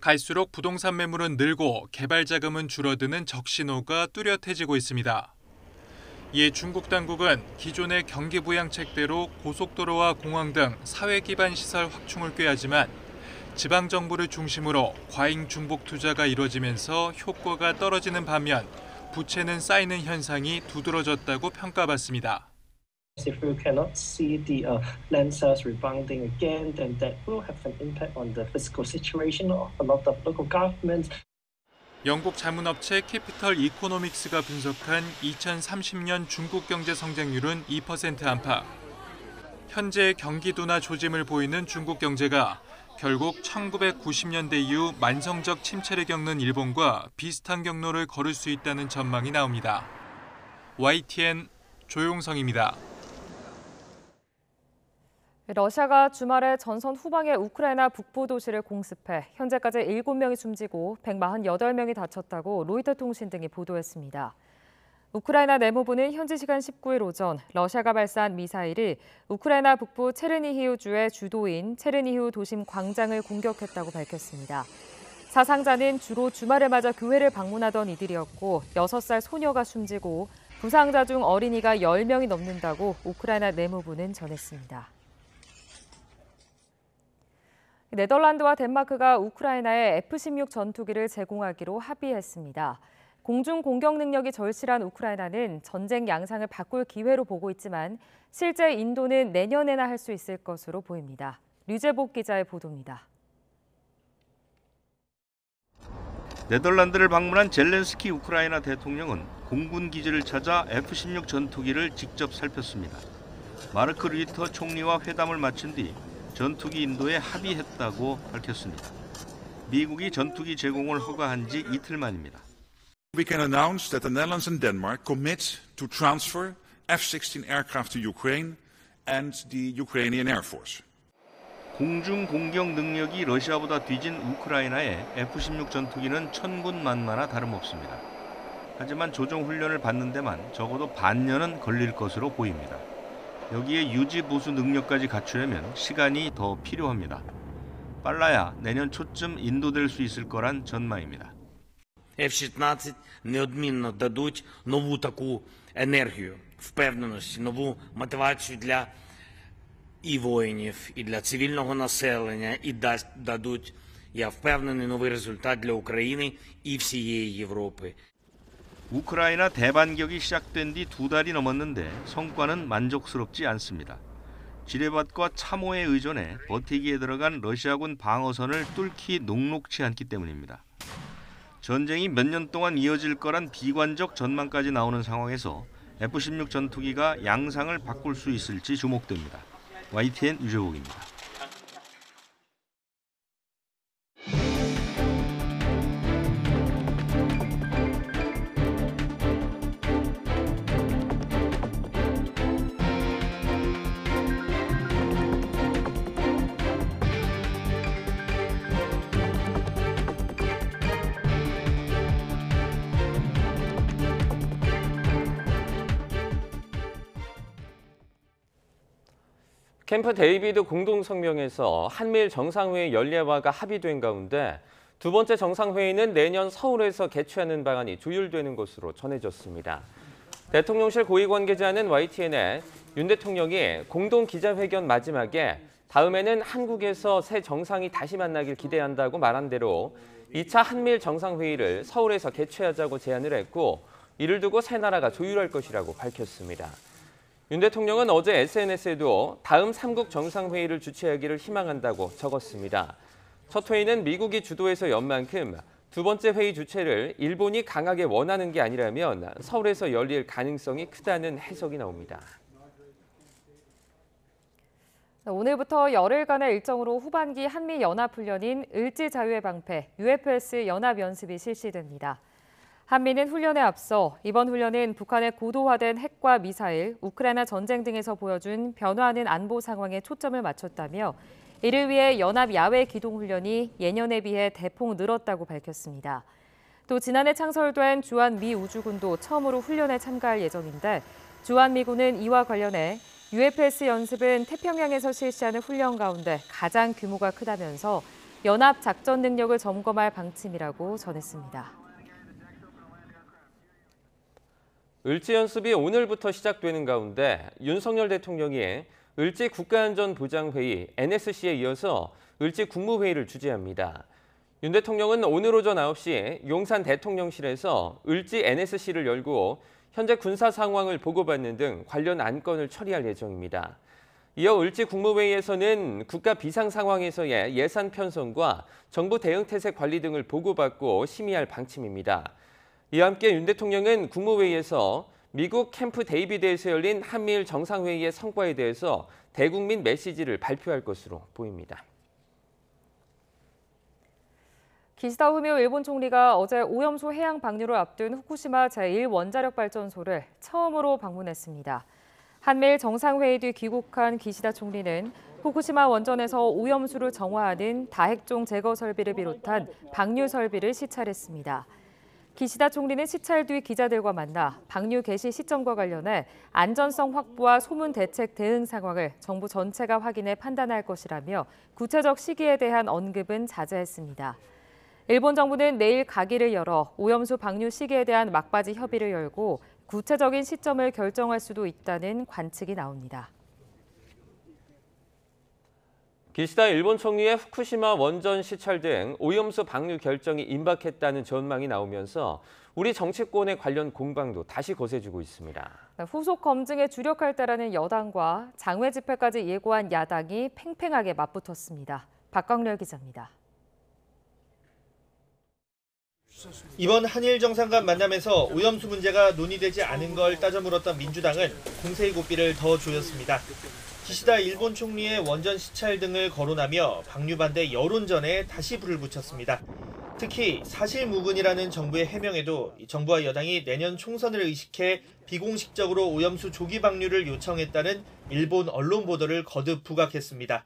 갈수록 부동산 매물은 늘고 개발 자금은 줄어드는 적신호가 뚜렷해지고 있습니다. 이에 중국 당국은 기존의 경기 부양책대로 고속도로와 공항 등 사회 기반 시설 확충을 꾀하지만 지방 정부를 중심으로 과잉 중복 투자가 이뤄지면서 효과가 떨어지는 반면 부채는 쌓이는 현상이 두드러졌다고 평가받습니다. If we cannot see the land sales rebounding again, then that will have an impact on the fiscal situation of a lot of local governments. 영국 자문업체 캐피털 이코노믹스가 분석한 2030년 중국 경제 성장률은 2% 안팎. 현재 경기 둔화 조짐을 보이는 중국 경제가 결국 1990년대 이후 만성적 침체를 겪는 일본과 비슷한 경로를 걸을 수 있다는 전망이 나옵니다. YTN 조용성입니다. 러시아가 주말에 전선 후방의 우크라이나 북부 도시를 공습해 현재까지 7명이 숨지고 148명이 다쳤다고 로이터 통신 등이 보도했습니다. 우크라이나 내무부는 현지 시간 19일 오전 러시아가 발사한 미사일이 우크라이나 북부 체르니히우주의 주도인 체르니히우 도심 광장을 공격했다고 밝혔습니다. 사상자는 주로 주말을 맞아 교회를 방문하던 이들이었고 6살 소녀가 숨지고 부상자 중 어린이가 10명이 넘는다고 우크라이나 내무부는 전했습니다. 네덜란드와 덴마크가 우크라이나에 F-16 전투기를 제공하기로 합의했습니다. 공중 공격 능력이 절실한 우크라이나는 전쟁 양상을 바꿀 기회로 보고 있지만 실제 인도는 내년에나 할 수 있을 것으로 보입니다. 류재복 기자의 보도입니다. 네덜란드를 방문한 젤렌스키 우크라이나 대통령은 공군 기지를 찾아 F-16 전투기를 직접 살폈습니다. 마르크 류터 총리와 회담을 마친 뒤 전투기 인도에 합의했다고 밝혔습니다. 미국이 전투기 제공을 허가한 지 이틀 만입니다. We can announce that the Netherlands and Denmark commit to transfer F-16 aircraft to Ukraine and the Ukrainian Air Force. 공중 공격 능력이 러시아보다 뒤진 우크라이나에 F-16 전투기는 천군만마나 다름없습니다. 하지만 조종 훈련을 받는 데만 적어도 반년은 걸릴 것으로 보입니다. 여기에 유지 보수 능력까지 갖추려면 시간이 더 필요합니다. 빨라야 내년 초쯤 인도될 수 있을 거란 전망입니다. F-16 неодмінно дадуть нову таку енергію, впевненість, нову мотивацію для і воїнів, і для цивільного населення, і дадуть, я впевнений, новий результат для України і всієї Європи. 우크라이나 대반격이 시작된 뒤 2달이 넘었는데 성과는 만족스럽지 않습니다. 지뢰밭과 참호에 의존해 버티기에 들어간 러시아군 방어선을 뚫기 녹록치 않기 때문입니다. 전쟁이 몇 년 동안 이어질 거란 비관적 전망까지 나오는 상황에서 F-16 전투기가 양상을 바꿀 수 있을지 주목됩니다. YTN 유재복입니다. 캠프 데이비드 공동성명에서 한미일 정상회의 연례화가 합의된 가운데 두 번째 정상회의는 내년 서울에서 개최하는 방안이 조율되는 것으로 전해졌습니다. 대통령실 고위관계자는 YTN에 윤 대통령이 공동기자회견 마지막에 다음에는 한국에서 새 정상이 다시 만나길 기대한다고 말한 대로 2차 한미일 정상회의를 서울에서 개최하자고 제안을 했고 이를 두고 세 나라가 조율할 것이라고 밝혔습니다. 윤 대통령은 어제 SNS에도 다음 3국 정상회의를 주최하기를 희망한다고 적었습니다. 첫 회의는 미국이 주도해서 연 만큼 두 번째 회의 주최를 일본이 강하게 원하는 게 아니라면 서울에서 열릴 가능성이 크다는 해석이 나옵니다. 오늘부터 열흘간의 일정으로 후반기 한미연합훈련인 을지자유의 방패 UFS 연합연습이 실시됩니다. 한미는 훈련에 앞서 이번 훈련은 북한의 고도화된 핵과 미사일, 우크라이나 전쟁 등에서 보여준 변화하는 안보 상황에 초점을 맞췄다며 이를 위해 연합 야외 기동훈련이 예년에 비해 대폭 늘었다고 밝혔습니다. 또 지난해 창설된 주한미 우주군도 처음으로 훈련에 참가할 예정인데 주한미군은 이와 관련해 UFS 연습은 태평양에서 실시하는 훈련 가운데 가장 규모가 크다면서 연합 작전 능력을 점검할 방침이라고 전했습니다. 을지 연습이 오늘부터 시작되는 가운데 윤석열 대통령이 을지 국가안전보장회의 NSC에 이어서 을지 국무회의를 주재합니다. 윤 대통령은 오늘 오전 9시 용산 대통령실에서 을지 NSC를 열고 현재 군사 상황을 보고받는 등 관련 안건을 처리할 예정입니다. 이어 을지 국무회의에서는 국가 비상 상황에서의 예산 편성과 정부 대응 태세 관리 등을 보고받고 심의할 방침입니다. 이와 함께 윤 대통령은 국무회의에서 미국 캠프 데이비드에서 열린 한미일 정상회의의 성과에 대해서 대국민 메시지를 발표할 것으로 보입니다. 기시다 후미오 일본 총리가 어제 오염수 해양 방류를 앞둔 후쿠시마 제1원자력발전소를 처음으로 방문했습니다. 한미일 정상회의 뒤 귀국한 기시다 총리는 후쿠시마 원전에서 오염수를 정화하는 다핵종 제거 설비를 비롯한 방류 설비를 시찰했습니다. 기시다 총리는 시찰 뒤 기자들과 만나 방류 개시 시점과 관련해 안전성 확보와 소문 대책 대응 상황을 정부 전체가 확인해 판단할 것이라며 구체적 시기에 대한 언급은 자제했습니다. 일본 정부는 내일 가기를 열어 오염수 방류 시기에 대한 막바지 협의를 열고 구체적인 시점을 결정할 수도 있다는 관측이 나옵니다. 기시다 일본 총리의 후쿠시마 원전 시찰 등 오염수 방류 결정이 임박했다는 전망이 나오면서 우리 정치권의 관련 공방도 다시 거세지고 있습니다. 후속 검증에 주력할 때라는 여당과 장외 집회까지 예고한 야당이 팽팽하게 맞붙었습니다. 박광렬 기자입니다. 이번 한일 정상간 만남에서 오염수 문제가 논의되지 않은 걸 따져 물었던 민주당은 공세의 고삐를 더 조였습니다. 기시다 일본 총리의 원전 시찰 등을 거론하며 방류 반대 여론전에 다시 불을 붙였습니다. 특히 사실무근이라는 정부의 해명에도 정부와 여당이 내년 총선을 의식해 비공식적으로 오염수 조기 방류를 요청했다는 일본 언론 보도를 거듭 부각했습니다.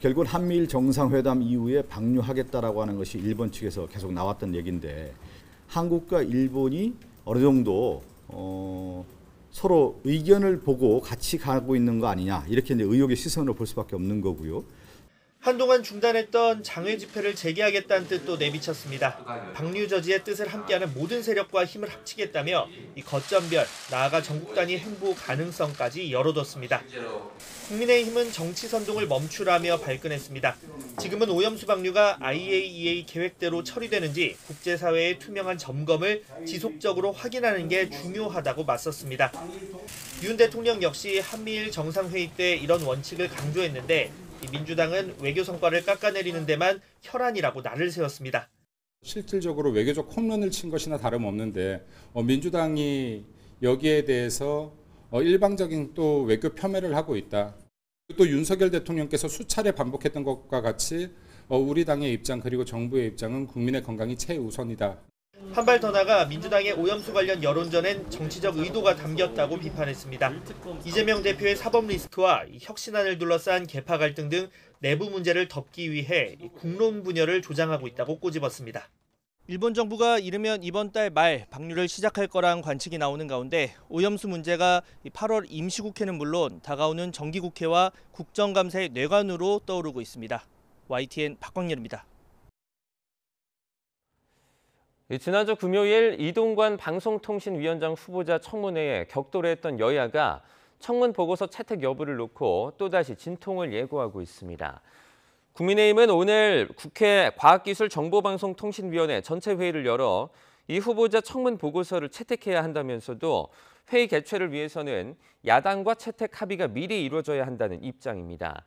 결국은 한미일 정상회담 이후에 방류하겠다라고 하는 것이 일본 측에서 계속 나왔던 얘기인데 한국과 일본이 어느 정도 서로 의견을 보고 같이 가고 있는 거 아니냐 이렇게 이제 의혹의 시선으로 볼 수밖에 없는 거고요. 한동안 중단했던 장외 집회를 재개하겠다는 뜻도 내비쳤습니다. 방류 저지의 뜻을 함께하는 모든 세력과 힘을 합치겠다며 이 거점별 나아가 전국 단위 행보 가능성까지 열어뒀습니다. 국민의힘은 정치 선동을 멈추라며 발끈했습니다. 지금은 오염수 방류가 IAEA 계획대로 처리되는지 국제사회의 투명한 점검을 지속적으로 확인하는 게 중요하다고 맞섰습니다. 윤 대통령 역시 한미일 정상회의 때 이런 원칙을 강조했는데 민주당은 외교 성과를 깎아내리는 데만 혈안이라고 날을 세웠습니다. 실질적으로 외교적 홈런을 친 것이나 다름없는데 민주당이 여기에 대해서 일방적인 또 외교 폄훼를 하고 있다. 또 윤석열 대통령께서 수차례 반복했던 것과 같이 우리 당의 입장 그리고 정부의 입장은 국민의 건강이 최우선이다. 한 발 더 나가 민주당의 오염수 관련 여론전엔 정치적 의도가 담겼다고 비판했습니다. 이재명 대표의 사법 리스크와 혁신안을 둘러싼 계파 갈등 등 내부 문제를 덮기 위해 국론 분열을 조장하고 있다고 꼬집었습니다. 일본 정부가 이르면 이번 달 말 방류를 시작할 거란 관측이 나오는 가운데 오염수 문제가 8월 임시국회는 물론 다가오는 정기국회와 국정감사의 뇌관으로 떠오르고 있습니다. YTN 박광렬입니다. 지난주 금요일 이동관 방송통신위원장 후보자 청문회에 격돌했던 여야가 청문 보고서 채택 여부를 놓고 또다시 진통을 예고하고 있습니다. 국민의힘은 오늘 국회 과학기술정보방송통신위원회 전체 회의를 열어 이 후보자 청문 보고서를 채택해야 한다면서도 회의 개최를 위해서는 야당과 채택 합의가 미리 이루어져야 한다는 입장입니다.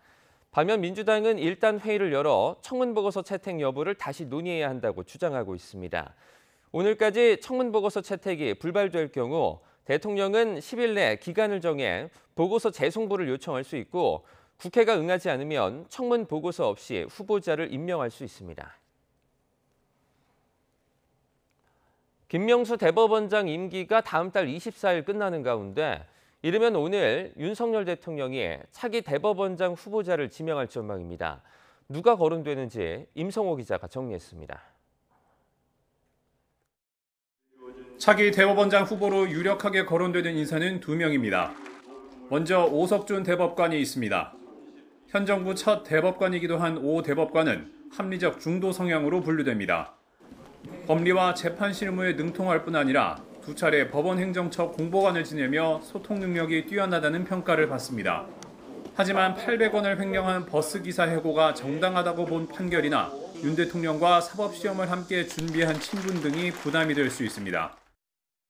반면 민주당은 일단 회의를 열어 청문 보고서 채택 여부를 다시 논의해야 한다고 주장하고 있습니다. 오늘까지 청문 보고서 채택이 불발될 경우 대통령은 10일 내 기간을 정해 보고서 재송부를 요청할 수 있고 국회가 응하지 않으면 청문 보고서 없이 후보자를 임명할 수 있습니다. 김명수 대법원장 임기가 다음 달 24일 끝나는 가운데 이르면 오늘 윤석열 대통령이 차기 대법원장 후보자를 지명할 전망입니다. 누가 거론되는지 임성호 기자가 정리했습니다. 차기 대법원장 후보로 유력하게 거론되는 인사는 2명입니다. 먼저 오석준 대법관이 있습니다. 현 정부 첫 대법관이기도 한 오 대법관은 합리적 중도 성향으로 분류됩니다. 법리와 재판 실무에 능통할 뿐 아니라 2차례 법원행정처 공보관을 지내며 소통 능력이 뛰어나다는 평가를 받습니다. 하지만 800원을 횡령한 버스기사 해고가 정당하다고 본 판결이나 윤 대통령과 사법시험을 함께 준비한 친분 등이 부담이 될 수 있습니다.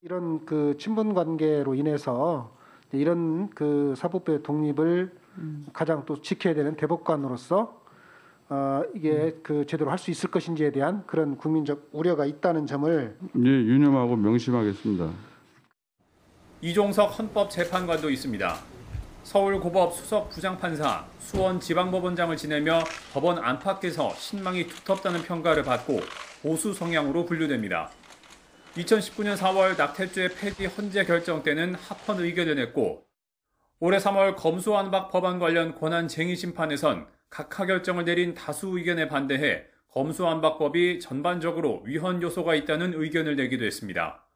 이런 친분 관계로 인해서 이런 사법부의 독립을 가장 또 지켜야 되는 대법관으로서 이게 제대로 할 수 있을 것인지에 대한 그런 국민적 우려가 있다는 점을 유념하고 명심하겠습니다. 이종석 헌법재판관도 있습니다. 서울고법 수석 부장판사, 수원지방법원장을 지내며 법원 안팎에서 신망이 두텁다는 평가를 받고 보수 성향으로 분류됩니다. 2019년 4월 낙태죄 폐지 헌재 결정 때는 합헌 의견을 냈고 올해 3월 검수완박 법안 관련 권한쟁의 심판에선 각하 결정을 내린 다수 의견에 반대해 검수완박법이 전반적으로 위헌 요소가 있다는 의견을 내기도 했습니다.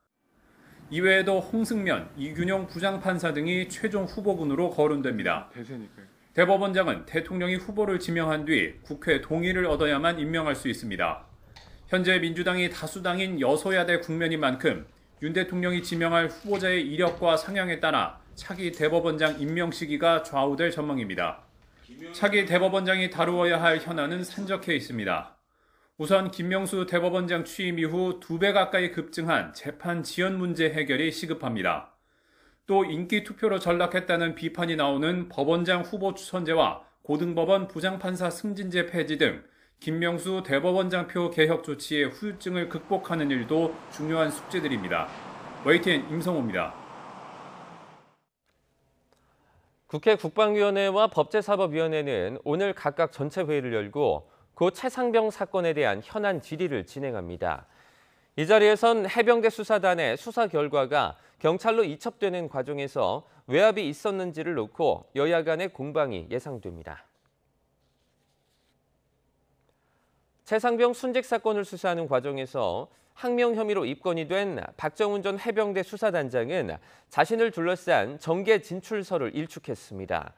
이외에도 홍승면, 이균용 부장판사 등이 최종 후보군으로 거론됩니다. 대법원장은 대통령이 후보를 지명한 뒤 국회 동의를 얻어야만 임명할 수 있습니다. 현재 민주당이 다수당인 여소야대 국면인 만큼 윤 대통령이 지명할 후보자의 이력과 성향에 따라 차기 대법원장 임명 시기가 좌우될 전망입니다. 차기 대법원장이 다루어야 할 현안은 산적해 있습니다. 우선 김명수 대법원장 취임 이후 2배 가까이 급증한 재판 지연 문제 해결이 시급합니다. 또 인기 투표로 전락했다는 비판이 나오는 법원장 후보 추천제와 고등법원 부장판사 승진제 폐지 등 김명수 대법원장표 개혁 조치의 후유증을 극복하는 일도 중요한 숙제들입니다. YTN 임성호입니다. 국회 국방위원회와 법제사법위원회는 오늘 각각 전체 회의를 열고 고 최상병 사건에 대한 현안 질의를 진행합니다. 이 자리에선 해병대 수사단의 수사 결과가 경찰로 이첩되는 과정에서 외압이 있었는지를 놓고 여야 간의 공방이 예상됩니다. 최상병 순직 사건을 수사하는 과정에서 항명 혐의로 입건이 된 박정훈 전 해병대 수사단장은 자신을 둘러싼 정계 진출서를 일축했습니다.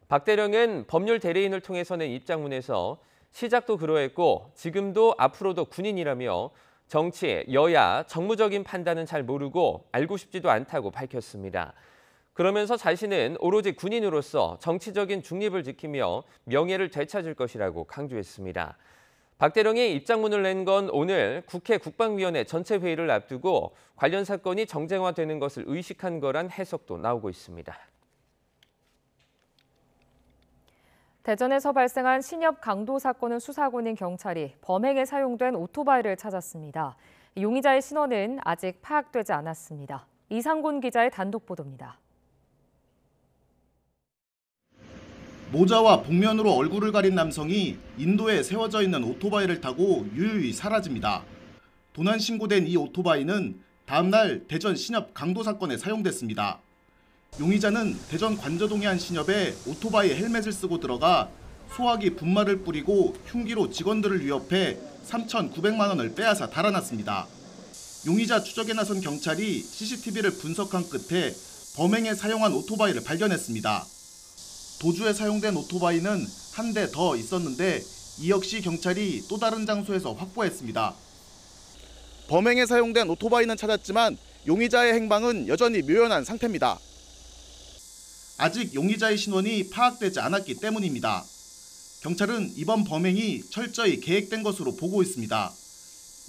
박 대령은 법률 대리인을 통해서 낸 입장문에서 시작도 그러했고 지금도 앞으로도 군인이라며 정치, 여야, 정무적인 판단은 잘 모르고 알고 싶지도 않다고 밝혔습니다. 그러면서 자신은 오로지 군인으로서 정치적인 중립을 지키며 명예를 되찾을 것이라고 강조했습니다. 박 대령이 입장문을 낸 건 오늘 국회 국방위원회 전체 회의를 앞두고 관련 사건이 정쟁화되는 것을 의식한 거란 해석도 나오고 있습니다. 대전에서 발생한 신협 강도 사건을 수사하고 있는 경찰이 범행에 사용된 오토바이를 찾았습니다. 용의자의 신원은 아직 파악되지 않았습니다. 이상곤 기자의 단독 보도입니다. 모자와 복면으로 얼굴을 가린 남성이 인도에 세워져 있는 오토바이를 타고 유유히 사라집니다. 도난 신고된 이 오토바이는 다음날 대전 신협 강도 사건에 사용됐습니다. 용의자는 대전 관저동의 한 신협에 오토바이 헬멧을 쓰고 들어가 소화기 분말을 뿌리고 흉기로 직원들을 위협해 3,900만 원을 빼앗아 달아났습니다. 용의자 추적에 나선 경찰이 CCTV를 분석한 끝에 범행에 사용한 오토바이를 발견했습니다. 도주에 사용된 오토바이는 한 대 더 있었는데 이 역시 경찰이 또 다른 장소에서 확보했습니다. 범행에 사용된 오토바이는 찾았지만 용의자의 행방은 여전히 묘연한 상태입니다. 아직 용의자의 신원이 파악되지 않았기 때문입니다. 경찰은 이번 범행이 철저히 계획된 것으로 보고 있습니다.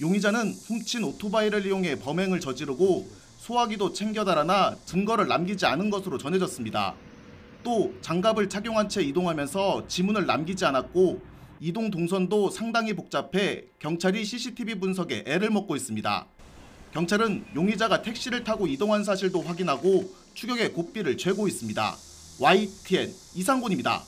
용의자는 훔친 오토바이를 이용해 범행을 저지르고 소화기도 챙겨 달아나 증거를 남기지 않은 것으로 전해졌습니다. 또 장갑을 착용한 채 이동하면서 지문을 남기지 않았고 이동 동선도 상당히 복잡해 경찰이 CCTV 분석에 애를 먹고 있습니다. 경찰은 용의자가 택시를 타고 이동한 사실도 확인하고 추격에 고삐를 죄고 있습니다. YTN 이상곤입니다.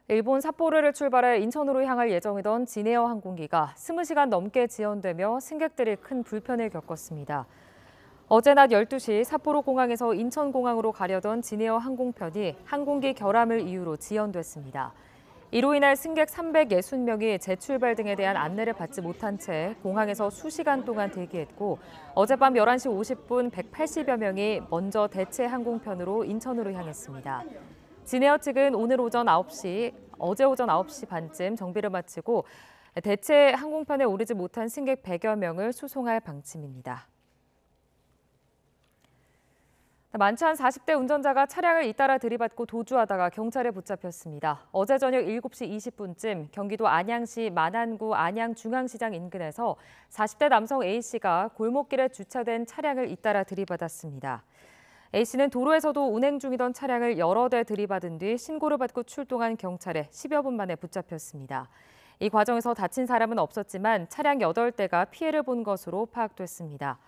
일본 삿포로를 출발해 인천으로 향할 예정이던 진에어 항공기가 20시간 넘게 지연되며 승객들이 큰 불편을 겪었습니다. 어제 낮 12시 삿포로 공항에서 인천공항으로 가려던 진에어 항공편이 항공기 결함을 이유로 지연됐습니다. 이로 인해 승객 360명이 재출발 등에 대한 안내를 받지 못한 채 공항에서 수시간 동안 대기했고 어젯밤 11시 50분 180여 명이 먼저 대체 항공편으로 인천으로 향했습니다. 진에어 측은 어제 오전 9시 반쯤 정비를 마치고 대체 항공편에 오르지 못한 승객 100여 명을 수송할 방침입니다. 많지 않은 40대 운전자가 차량을 잇따라 들이받고 도주하다가 경찰에 붙잡혔습니다. 어제 저녁 7시 20분쯤 경기도 안양시 만안구 안양중앙시장 인근에서 40대 남성 A씨가 골목길에 주차된 차량을 잇따라 들이받았습니다. A씨는 도로에서도 운행 중이던 차량을 여러 대 들이받은 뒤 신고를 받고 출동한 경찰에 10여 분 만에 붙잡혔습니다. 이 과정에서 다친 사람은 없었지만 차량 8대가 피해를 본 것으로 파악됐습니다.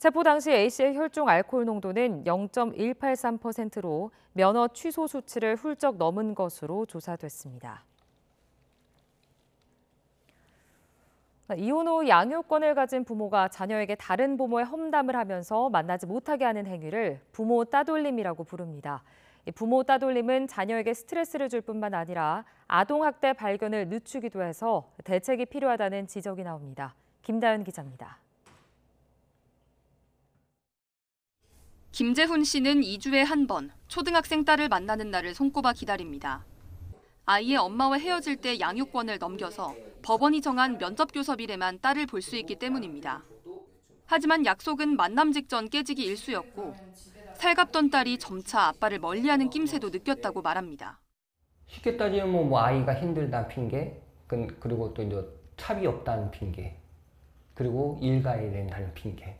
체포 당시 A씨의 혈중 알코올 농도는 0.183%로 면허 취소 수치를 훌쩍 넘은 것으로 조사됐습니다. 이혼 후 양육권을 가진 부모가 자녀에게 다른 부모의 험담을 하면서 만나지 못하게 하는 행위를 부모 따돌림이라고 부릅니다. 부모 따돌림은 자녀에게 스트레스를 줄 뿐만 아니라 아동학대 발견을 늦추기도 해서 대책이 필요하다는 지적이 나옵니다. 김다연 기자입니다. 김재훈 씨는 2주에 한 번 초등학생 딸을 만나는 날을 손꼽아 기다립니다. 아이의 엄마와 헤어질 때 양육권을 넘겨서 법원이 정한 면접교섭일에만 딸을 볼 수 있기 때문입니다. 하지만 약속은 만남 직전 깨지기 일쑤였고 살갑던 딸이 점차 아빠를 멀리하는 낌새도 느꼈다고 말합니다. 쉽게 따지면 뭐 아이가 힘들다는 핑계, 그리고 또 이제 차비 없다는 핑계, 그리고 일 가야 된다는 핑계,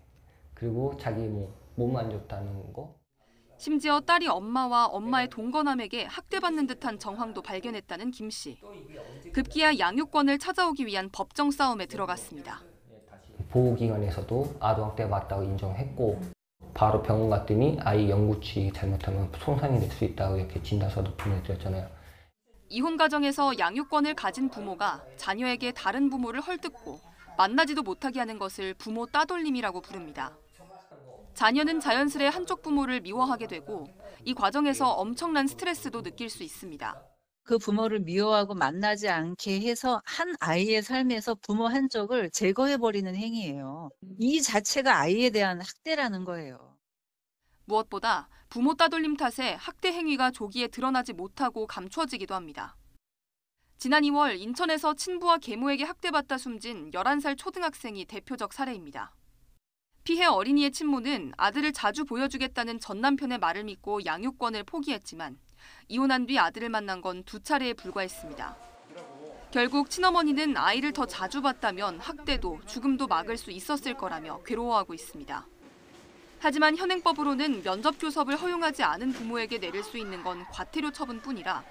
그리고 자기 몸 안 좋다는 거. 심지어 딸이 엄마와 엄마의 동거남에게 학대받는 듯한 정황도 발견했다는 김 씨. 급기야 양육권을 찾아오기 위한 법정 싸움에 들어갔습니다. 보호기관에서도 아동학대 맞다고 인정했고 바로 병원 갔더니 아이 영구치 잘못하면 손상이 될 수 있다고 이렇게 진단서도 보내드렸잖아요. 이혼 가정에서 양육권을 가진 부모가 자녀에게 다른 부모를 헐뜯고 만나지도 못하게 하는 것을 부모 따돌림이라고 부릅니다. 자녀는 자연스레 한쪽 부모를 미워하게 되고 이 과정에서 엄청난 스트레스도 느낄 수 있습니다. 그 부모를 미워하고 만나지 않게 해서 한 아이의 삶에서 부모 한쪽을 제거해버리는 행위예요. 이 자체가 아이에 대한 학대라는 거예요. 무엇보다 부모 따돌림 탓에 학대 행위가 조기에 드러나지 못하고 감춰지기도 합니다. 지난 2월 인천에서 친부와 계모에게 학대받다 숨진 11살 초등학생이 대표적 사례입니다. 피해 어린이의 친모는 아들을 자주 보여주겠다는 전 남편의 말을 믿고 양육권을 포기했지만 이혼한 뒤 아들을 만난 건 2차례에 불과했습니다. 결국 친어머니는 아이를 더 자주 봤다면 학대도 죽음도 막을 수 있었을 거라며 괴로워하고 있습니다. 하지만 현행법으로는 면접교섭을 허용하지 않은 부모에게 내릴 수 있는 건 과태료 처분뿐이라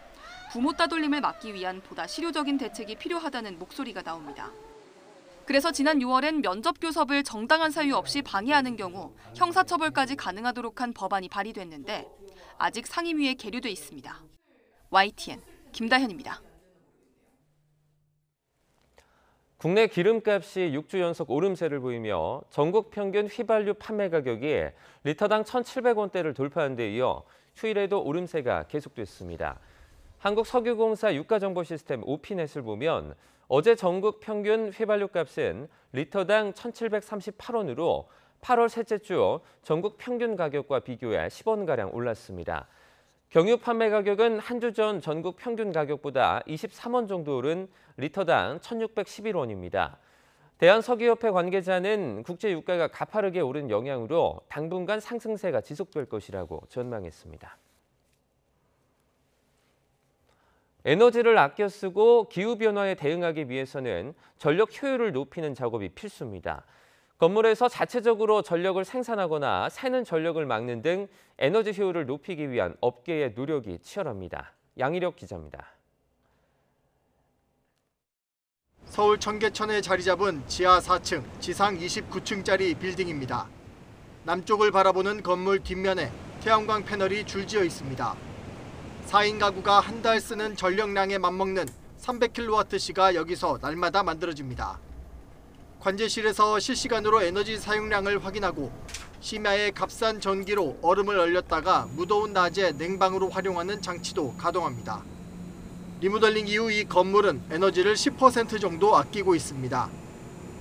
부모 따돌림을 막기 위한 보다 실효적인 대책이 필요하다는 목소리가 나옵니다. 그래서 지난 6월엔 면접교섭을 정당한 사유 없이 방해하는 경우 형사처벌까지 가능하도록 한 법안이 발의됐는데 아직 상임위에 계류돼 있습니다. YTN 김다현입니다. 국내 기름값이 6주 연속 오름세를 보이며 전국 평균 휘발유 판매 가격이 리터당 1,700원대를 돌파한 데 이어 휴일에도 오름세가 계속됐습니다. 한국석유공사 유가정보시스템 오피넷을 보면 어제 전국 평균 휘발유 값은 리터당 1,738원으로 8월 셋째 주 전국 평균 가격과 비교해 10원가량 올랐습니다. 경유 판매 가격은 한 주 전 전국 평균 가격보다 23원 정도 오른 리터당 1,611원입니다. 대한석유협회 관계자는 국제 유가가 가파르게 오른 영향으로 당분간 상승세가 지속될 것이라고 전망했습니다. 에너지를 아껴 쓰고 기후변화에 대응하기 위해서는 전력 효율을 높이는 작업이 필수입니다. 건물에서 자체적으로 전력을 생산하거나 새는 전력을 막는 등 에너지 효율을 높이기 위한 업계의 노력이 치열합니다. 양희력 기자입니다. 서울 청계천에 자리 잡은 지하 4층, 지상 29층짜리 빌딩입니다. 남쪽을 바라보는 건물 뒷면에 태양광 패널이 줄지어 있습니다. 4인 가구가 한 달 쓰는 전력량에 맞먹는 300kWh가 여기서 날마다 만들어집니다. 관제실에서 실시간으로 에너지 사용량을 확인하고 심야에 값싼 전기로 얼음을 얼렸다가 무더운 낮에 냉방으로 활용하는 장치도 가동합니다. 리모델링 이후 이 건물은 에너지를 10% 정도 아끼고 있습니다.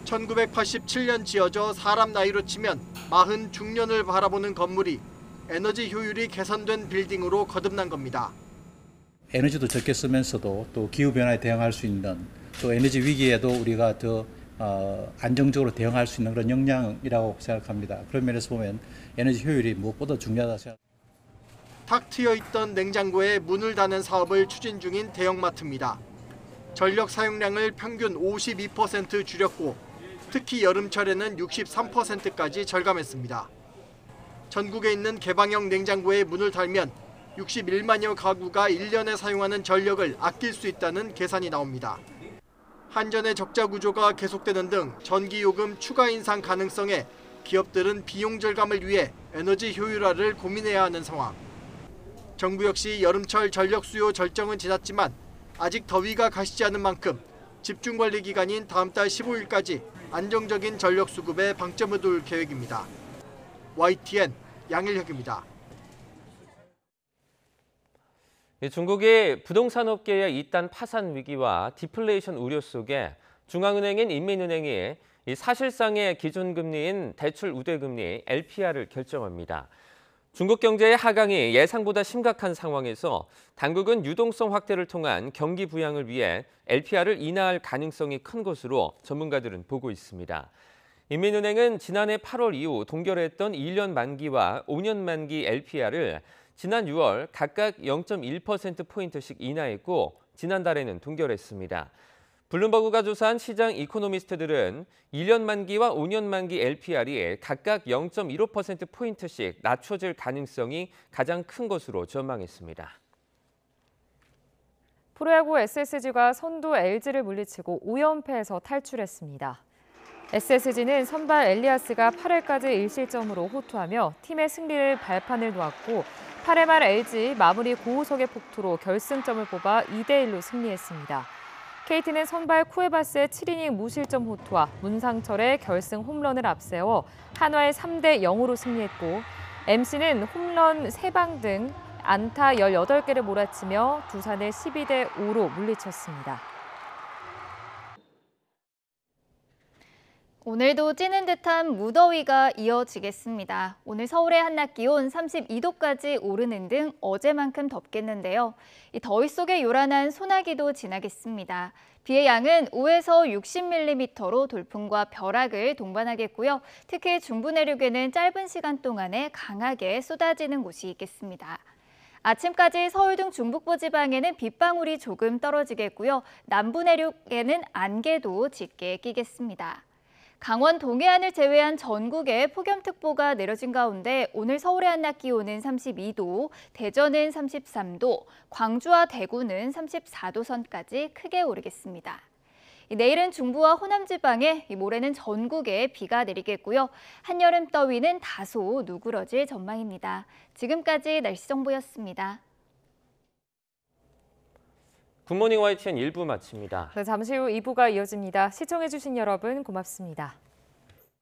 1987년 지어져 사람 나이로 치면 40 중년을 바라보는 건물이 에너지 효율이 개선된 빌딩으로 거듭난 겁니다. 에너지도 적게 쓰면서도 또 기후변화에 대응할 수 있는 또 에너지 위기에도 우리가 더 안정적으로 대응할 수 있는 그런 역량이라고 생각합니다. 그런 면에서 보면 에너지 효율이 무엇보다 중요하다고 생각합니다. 탁 트여있던 냉장고에 문을 다는 사업을 추진 중인 대형마트입니다. 전력 사용량을 평균 52% 줄였고 특히 여름철에는 63%까지 절감했습니다. 전국에 있는 개방형 냉장고에 문을 달면 61만여 가구가 1년에 사용하는 전력을 아낄 수 있다는 계산이 나옵니다. 한전의 적자 구조가 계속되는 등 전기요금 추가 인상 가능성에 기업들은 비용 절감을 위해 에너지 효율화를 고민해야 하는 상황. 정부 역시 여름철 전력 수요 절정은 지났지만 아직 더위가 가시지 않은 만큼 집중관리 기간인 다음 달 15일까지 안정적인 전력 수급에 방점을 둘 계획입니다. YTN 양일혁입니다. 중국이 부동산업계의 이단 파산 위기와 디플레이션 우려 속에 중앙은행인 인민은행이 사실상의 기준금리인 대출 우대금리 LPR을 결정합니다. 중국 경제의 하강이 예상보다 심각한 상황에서 당국은 유동성 확대를 통한 경기 부양을 위해 LPR을 인하할 가능성이 큰 것으로 전문가들은 보고 있습니다. 인민은행은 지난해 8월 이후 동결했던 1년 만기와 5년 만기 LPR을 지난 6월 각각 0.1%포인트씩 인하했고 지난달에는 동결했습니다. 블룸버그가 조사한 시장 이코노미스트들은 1년 만기와 5년 만기 LPR이 각각 0.15%포인트씩 낮춰질 가능성이 가장 큰 것으로 전망했습니다. 프로야구 SSG가 선두 LG를 물리치고 5연패에서 탈출했습니다. SSG는 선발 엘리아스가 8회까지 1실점으로 호투하며 팀의 승리를 발판을 놓았고 8회 말 LG 마무리 고우석의 폭투로 결승점을 뽑아 2대1로 승리했습니다. KT는 선발 쿠에바스의 7이닝 무실점 호투와 문상철의 결승 홈런을 앞세워 한화의 3대0으로 승리했고 MC는 홈런 3방 등 안타 18개를 몰아치며 두산을 12대5로 물리쳤습니다. 오늘도 찌는 듯한 무더위가 이어지겠습니다. 오늘 서울의 한낮 기온 32도까지 오르는 등 어제만큼 덥겠는데요. 이 더위 속에 요란한 소나기도 지나겠습니다. 비의 양은 5에서 60mm로 돌풍과 벼락을 동반하겠고요. 특히 중부 내륙에는 짧은 시간 동안에 강하게 쏟아지는 곳이 있겠습니다. 아침까지 서울 등 중북부 지방에는 빗방울이 조금 떨어지겠고요. 남부 내륙에는 안개도 짙게 끼겠습니다. 강원 동해안을 제외한 전국에 폭염특보가 내려진 가운데 오늘 서울의 한낮 기온은 32도, 대전은 33도, 광주와 대구는 34도 선까지 크게 오르겠습니다. 내일은 중부와 호남 지방에, 모레는 전국에 비가 내리겠고요. 한여름 더위는 다소 누그러질 전망입니다. 지금까지 날씨 정보였습니다. 굿모닝 YTN 1부 마칩니다. 잠시 후 2부가 이어집니다. 시청해주신 여러분 고맙습니다.